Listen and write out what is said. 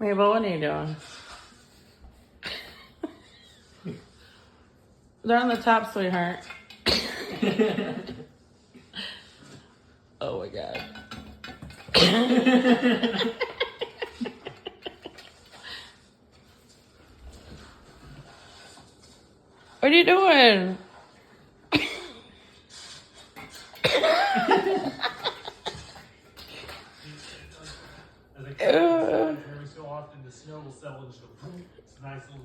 Mabel, what are you doing? They're on the top, sweetheart. Oh my god. What are you doing? Every so often the snow will settle and she'll. It's a nice little